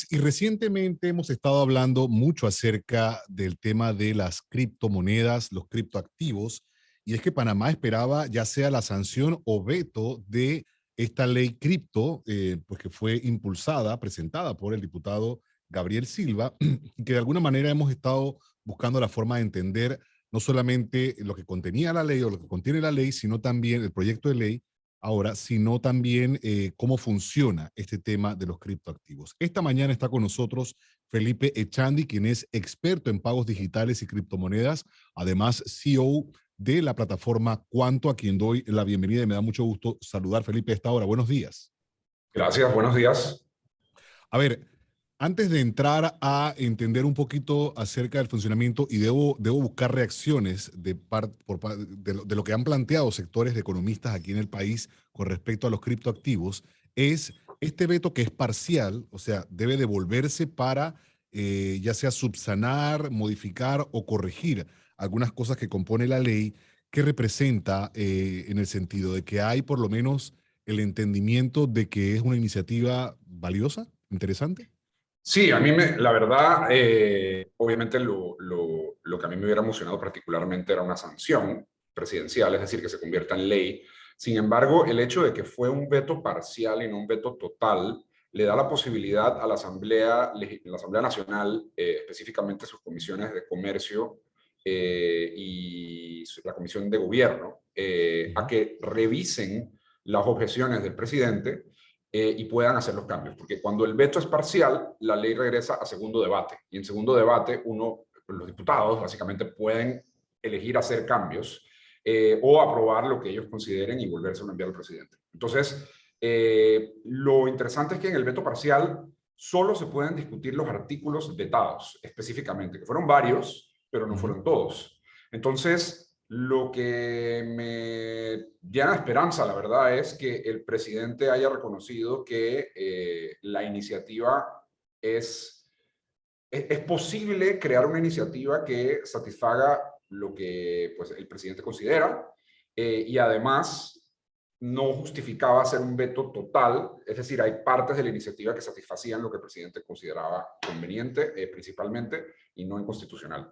Y recientemente hemos estado hablando mucho acerca del tema de las criptomonedas, los criptoactivos, y es que Panamá esperaba ya sea la sanción o veto de esta ley cripto, pues que fue impulsada, presentada por el diputado Gabriel Silva, y que de alguna manera hemos estado buscando la forma de entender no solamente lo que contenía la ley o lo que contiene la ley, sino también el proyecto de ley, ahora, sino también cómo funciona este tema de los criptoactivos. Esta mañana está con nosotros Felipe Echandi, quien es experto en pagos digitales y criptomonedas, además CEO de la plataforma Cuanto, a quien doy la bienvenida y me da mucho gusto saludar, Felipe, a esta hora. Buenos días. Gracias, buenos días. A ver, antes de entrar a entender un poquito acerca del funcionamiento, y debo buscar reacciones de lo que han planteado sectores de economistas aquí en el país con respecto a los criptoactivos, es este veto que es parcial, o sea, debe devolverse para ya sea subsanar, modificar o corregir algunas cosas que compone la ley, que representa en el sentido de que hay por lo menos el entendimiento de que es una iniciativa valiosa, interesante. Sí, la verdad, obviamente lo que a mí me hubiera emocionado particularmente era una sanción presidencial, es decir, que se convierta en ley. Sin embargo, el hecho de que fue un veto parcial y no un veto total, le da la posibilidad a la Asamblea Nacional, específicamente sus comisiones de comercio y la comisión de gobierno, a que revisen las objeciones del presidente y puedan hacer los cambios. Porque cuando el veto es parcial, la ley regresa a segundo debate. Y en segundo debate, los diputados básicamente pueden elegir hacer cambios o aprobar lo que ellos consideren y volverse a enviar al presidente. Entonces, lo interesante es que en el veto parcial solo se pueden discutir los artículos vetados específicamente, que fueron varios, pero no fueron todos. Entonces, lo que me llena de esperanza, la verdad, es que el presidente haya reconocido que la iniciativa es posible crear una iniciativa que satisfaga lo que pues, el presidente considera y además no justificaba hacer un veto total, es decir, hay partes de la iniciativa que satisfacían lo que el presidente consideraba conveniente, principalmente, y no inconstitucional.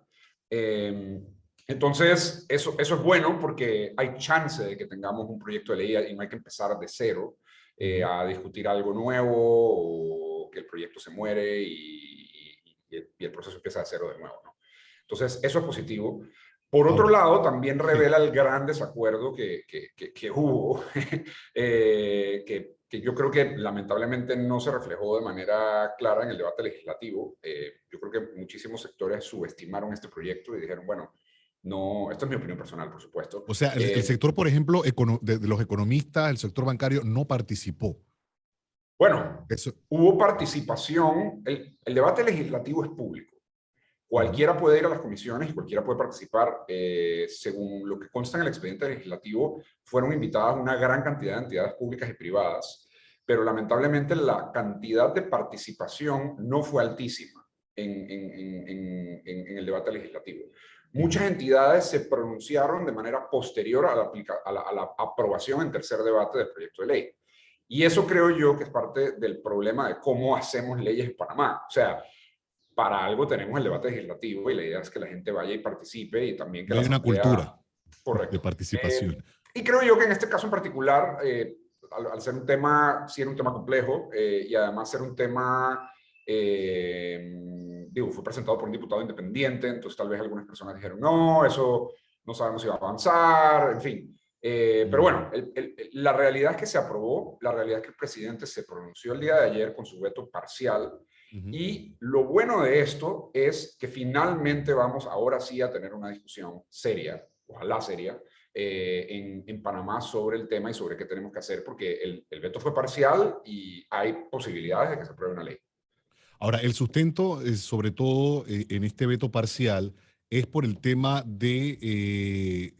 Entonces, eso es bueno porque hay chance de que tengamos un proyecto de ley y no hay que empezar de cero a discutir algo nuevo o que el proyecto se muere y el proceso empieza de cero de nuevo, ¿no? Entonces, eso es positivo. Por otro Ahora, lado, también sí. revela el gran desacuerdo que hubo, que yo creo que lamentablemente no se reflejó de manera clara en el debate legislativo. Yo creo que muchísimos sectores subestimaron este proyecto y dijeron, bueno, no, esto es mi opinión personal, por supuesto. O sea, el sector, por ejemplo, de los economistas, el sector bancario no participó. Bueno, Eso. hubo participación, el debate legislativo es público. Cualquiera puede ir a las comisiones y cualquiera puede participar. Según lo que consta en el expediente legislativo, fueron invitadas una gran cantidad de entidades públicas y privadas, pero lamentablemente la cantidad de participación no fue altísima en el debate legislativo. Muchas entidades se pronunciaron de manera posterior a la aprobación en tercer debate del proyecto de ley. Y eso creo yo que es parte del problema de cómo hacemos leyes en Panamá. O sea, para algo tenemos el debate legislativo y la idea es que la gente vaya y participe y también que No la hay una cultura Asamblea... de Correcto. participación. Y creo yo que en este caso en particular, al ser un tema, sí era un tema complejo y además ser un tema, digo, fue presentado por un diputado independiente, entonces tal vez algunas personas dijeron, no, eso no sabemos si va a avanzar, en fin. Pero bueno, la realidad es que se aprobó, la realidad es que el presidente se pronunció el día de ayer con su veto parcial. Y lo bueno de esto es que finalmente vamos ahora sí a tener una discusión seria, ojalá seria, en Panamá sobre el tema y sobre qué tenemos que hacer, porque el veto fue parcial y hay posibilidades de que se apruebe una ley. Ahora, el sustento, sobre todo en este veto parcial, es por el tema de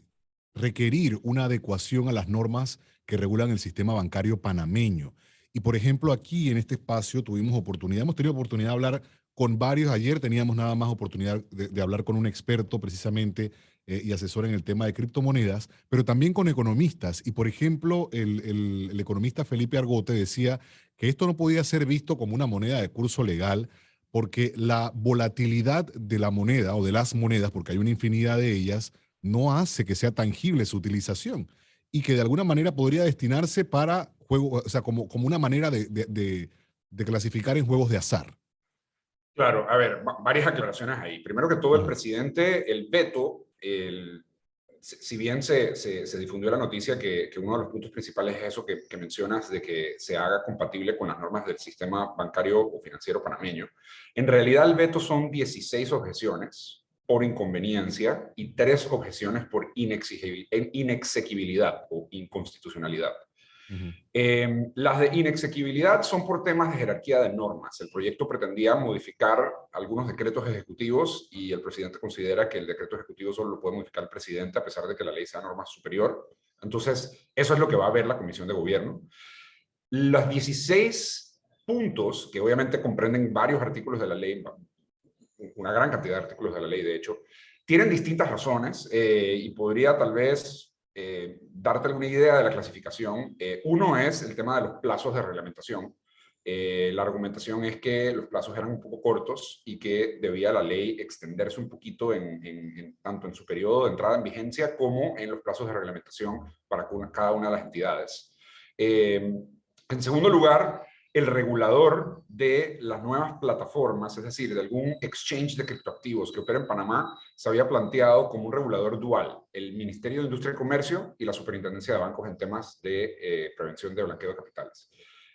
requerir una adecuación a las normas que regulan el sistema bancario panameño. Y por ejemplo, aquí en este espacio hemos tenido oportunidad de hablar con varios. Ayer teníamos nada más oportunidad de hablar con un experto precisamente y asesor en el tema de criptomonedas, pero también con economistas. Y por ejemplo, el economista Felipe Argote decía que esto no podía ser visto como una moneda de curso legal porque la volatilidad de la moneda o de las monedas, porque hay una infinidad de ellas, no hace que sea tangible su utilización y que de alguna manera podría destinarse para juegos, o sea, como una manera de clasificar en juegos de azar. Claro, a ver, varias aclaraciones ahí. Primero que todo, el Ajá. presidente, el veto, si bien se difundió la noticia que uno de los puntos principales es eso que mencionas, de que se haga compatible con las normas del sistema bancario o financiero panameño, en realidad el veto son 16 objeciones por inconveniencia y 3 objeciones por inexequibilidad o inconstitucionalidad. Ujú. Las de inexequibilidad son por temas de jerarquía de normas. El proyecto pretendía modificar algunos decretos ejecutivos y el presidente considera que el decreto ejecutivo solo lo puede modificar el presidente a pesar de que la ley sea norma superior. Entonces, eso es lo que va a ver la Comisión de Gobierno. Los 16 puntos, que obviamente comprenden varios artículos de la ley, una gran cantidad de artículos de la ley, de hecho, tienen distintas razones y podría tal vez darte alguna idea de la clasificación. Uno es el tema de los plazos de reglamentación. La argumentación es que los plazos eran un poco cortos y que debía la ley extenderse un poquito tanto en su periodo de entrada en vigencia como en los plazos de reglamentación para cada una de las entidades. En segundo lugar, el regulador de las nuevas plataformas, es decir, de algún exchange de criptoactivos que opera en Panamá, se había planteado como un regulador dual, el Ministerio de Industria y Comercio y la Superintendencia de Bancos en temas de prevención de blanqueo de capitales.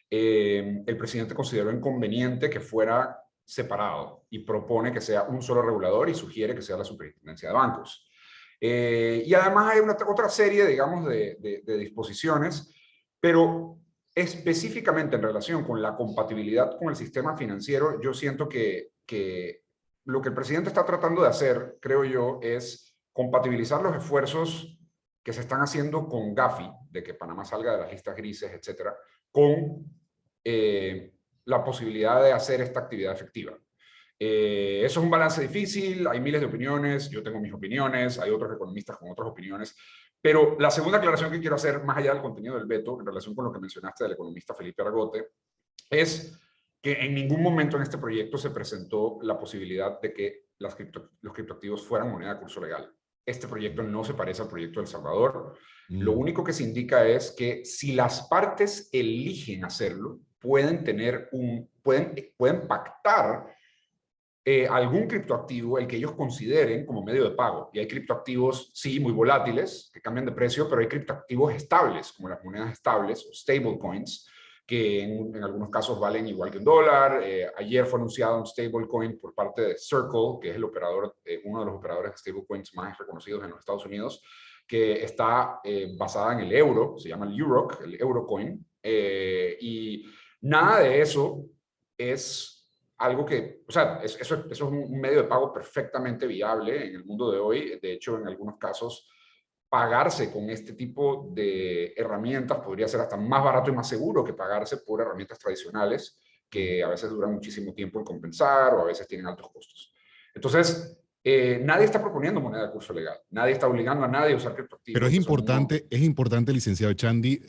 El presidente consideró inconveniente que fuera separado y propone que sea un solo regulador y sugiere que sea la Superintendencia de Bancos. Y además hay otra serie, digamos, de disposiciones, pero específicamente en relación con la compatibilidad con el sistema financiero, yo siento que lo que el presidente está tratando de hacer, creo yo, es compatibilizar los esfuerzos que se están haciendo con Gafi, de que Panamá salga de las listas grises, etcétera, con la posibilidad de hacer esta actividad efectiva. Eso es un balance difícil, hay miles de opiniones, yo tengo mis opiniones, hay otros economistas con otras opiniones, pero la segunda aclaración que quiero hacer, más allá del contenido del veto, en relación con lo que mencionaste del economista Felipe Argote, es que en ningún momento en este proyecto se presentó la posibilidad de que los criptoactivos fueran moneda de curso legal. Este proyecto no se parece al proyecto de El Salvador. Lo Mm. único que se indica es que si las partes eligen hacerlo, pueden pactar algún criptoactivo, el que ellos consideren como medio de pago. Y hay criptoactivos, sí, muy volátiles, que cambian de precio, pero hay criptoactivos estables, como las monedas estables o stablecoins, que en algunos casos valen igual que $1. Ayer fue anunciado un stablecoin por parte de Circle, que es el operador, uno de los operadores de stablecoins más reconocidos en los Estados Unidos, que está basada en el euro, se llama el EUROC, el Eurocoin, y nada de eso es algo que, o sea, eso es un medio de pago perfectamente viable en el mundo de hoy. De hecho, en algunos casos, pagarse con este tipo de herramientas podría ser hasta más barato y más seguro que pagarse por herramientas tradicionales Ujú. que a veces duran muchísimo tiempo en compensar o a veces tienen altos costos. Entonces, nadie está proponiendo moneda de curso legal. Nadie está obligando a nadie a usar Pero criptoactivos. Eso no. es importante, licenciado Chandy,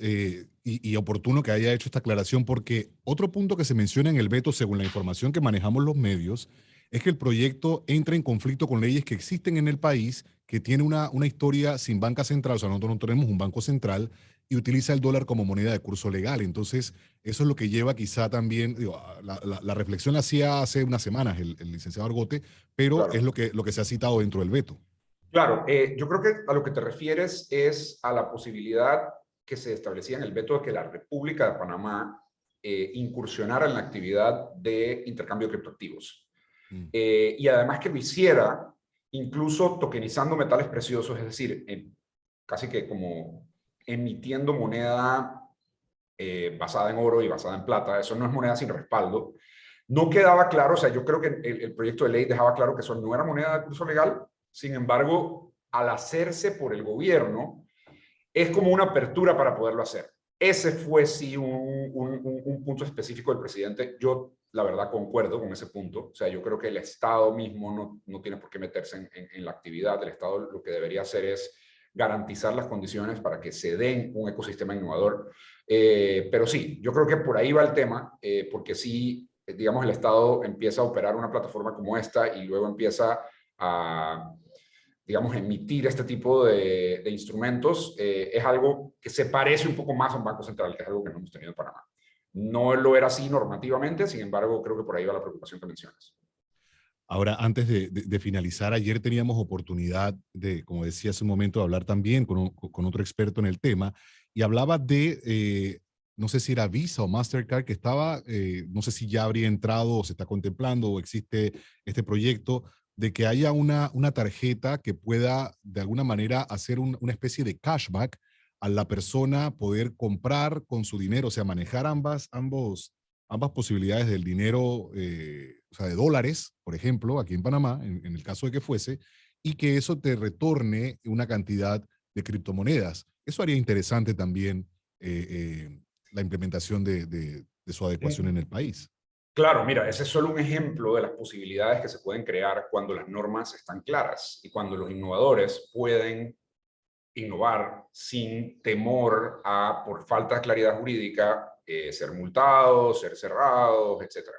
y oportuno que haya hecho esta aclaración, porque otro punto que se menciona en el veto, según la información que manejamos los medios, es que el proyecto entra en conflicto con leyes que existen en el país, que tiene una historia sin banca central, o sea, nosotros no tenemos un banco central, y utiliza el dólar como moneda de curso legal. Entonces, eso es lo que lleva quizá también, digo, la reflexión la hacía hace unas semanas el licenciado Argote, pero es Claro. lo que se ha citado dentro del veto. Claro, yo creo que a lo que te refieres es a la posibilidad que se establecía en el veto de que la República de Panamá incursionara en la actividad de intercambio de criptoactivos. Mm. Y además que lo hiciera incluso tokenizando metales preciosos, es decir, casi que como emitiendo moneda basada en oro y basada en plata. Eso no es moneda sin respaldo. No quedaba claro, o sea, yo creo que el proyecto de ley dejaba claro que eso no era moneda de curso legal. Sin embargo, al hacerse por el gobierno, es como una apertura para poderlo hacer. Ese fue sí un punto específico del presidente. Yo, la verdad, concuerdo con ese punto. O sea, yo creo que el Estado mismo no tiene por qué meterse en la actividad. El Estado lo que debería hacer es garantizar las condiciones para que se den un ecosistema innovador. Pero sí, yo creo que por ahí va el tema, porque sí, digamos, el Estado empieza a operar una plataforma como esta y luego empieza a, digamos, emitir este tipo de instrumentos, es algo que se parece un poco más a un banco central, que es algo que no hemos tenido en Panamá. No lo era así normativamente, sin embargo, creo que por ahí va la preocupación que mencionas. Ahora, antes de finalizar, ayer teníamos oportunidad de, como decía hace un momento, de hablar también con otro experto en el tema y hablaba de, no sé si era Visa o Mastercard, que estaba, no sé si ya habría entrado o se está contemplando o existe este proyecto de que haya una tarjeta que pueda de alguna manera hacer una especie de cashback a la persona, poder comprar con su dinero, o sea, manejar ambas posibilidades del dinero, o sea, de dólares, por ejemplo, aquí en Panamá, en el caso de que fuese, y que eso te retorne una cantidad de criptomonedas. Eso haría interesante también la implementación de su adecuación en el país. Claro, mira, ese es solo un ejemplo de las posibilidades que se pueden crear cuando las normas están claras y cuando los innovadores pueden innovar sin temor a, por falta de claridad jurídica, ser multados, ser cerrados, etcétera.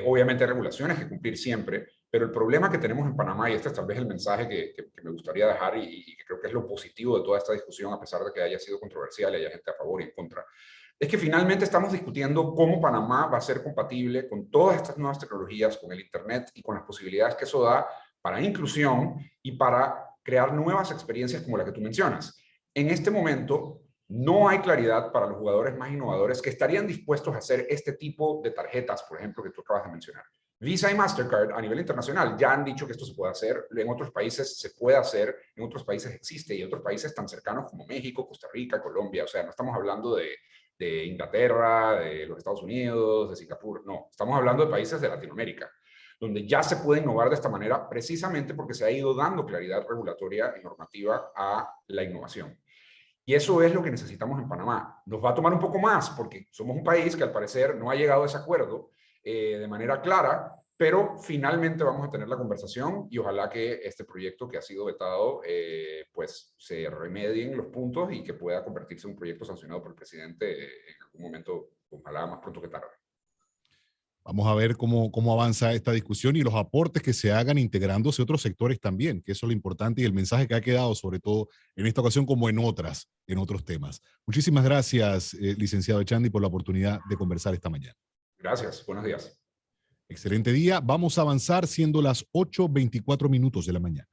Obviamente hay regulaciones que cumplir siempre, pero el problema que tenemos en Panamá, y este es tal vez el mensaje que me gustaría dejar y que creo que es lo positivo de toda esta discusión, a pesar de que haya sido controversial y haya gente a favor y en contra, es que finalmente estamos discutiendo cómo Panamá va a ser compatible con todas estas nuevas tecnologías, con el Internet y con las posibilidades que eso da para inclusión y para crear nuevas experiencias como la que tú mencionas. En este momento, no hay claridad para los jugadores más innovadores que estarían dispuestos a hacer este tipo de tarjetas, por ejemplo, que tú acabas de mencionar. Visa y Mastercard a nivel internacional ya han dicho que esto se puede hacer, en otros países se puede hacer, en otros países existe y en otros países tan cercanos como México, Costa Rica, Colombia, o sea, no estamos hablando de Inglaterra, de los Estados Unidos, de Singapur, no, estamos hablando de países de Latinoamérica, donde ya se puede innovar de esta manera precisamente porque se ha ido dando claridad regulatoria y normativa a la innovación. Y eso es lo que necesitamos en Panamá. Nos va a tomar un poco más porque somos un país que al parecer no ha llegado a ese acuerdo de manera clara, pero finalmente vamos a tener la conversación y ojalá que este proyecto que ha sido vetado pues se remedien los puntos y que pueda convertirse en un proyecto sancionado por el presidente en algún momento, ojalá más pronto que tarde. Vamos a ver cómo avanza esta discusión y los aportes que se hagan integrándose otros sectores también, que eso es lo importante y el mensaje que ha quedado, sobre todo en esta ocasión como en otros temas. Muchísimas gracias, licenciado Echandi, por la oportunidad de conversar esta mañana. Gracias, buenos días. Excelente día. Vamos a avanzar siendo las 8:24 de la mañana.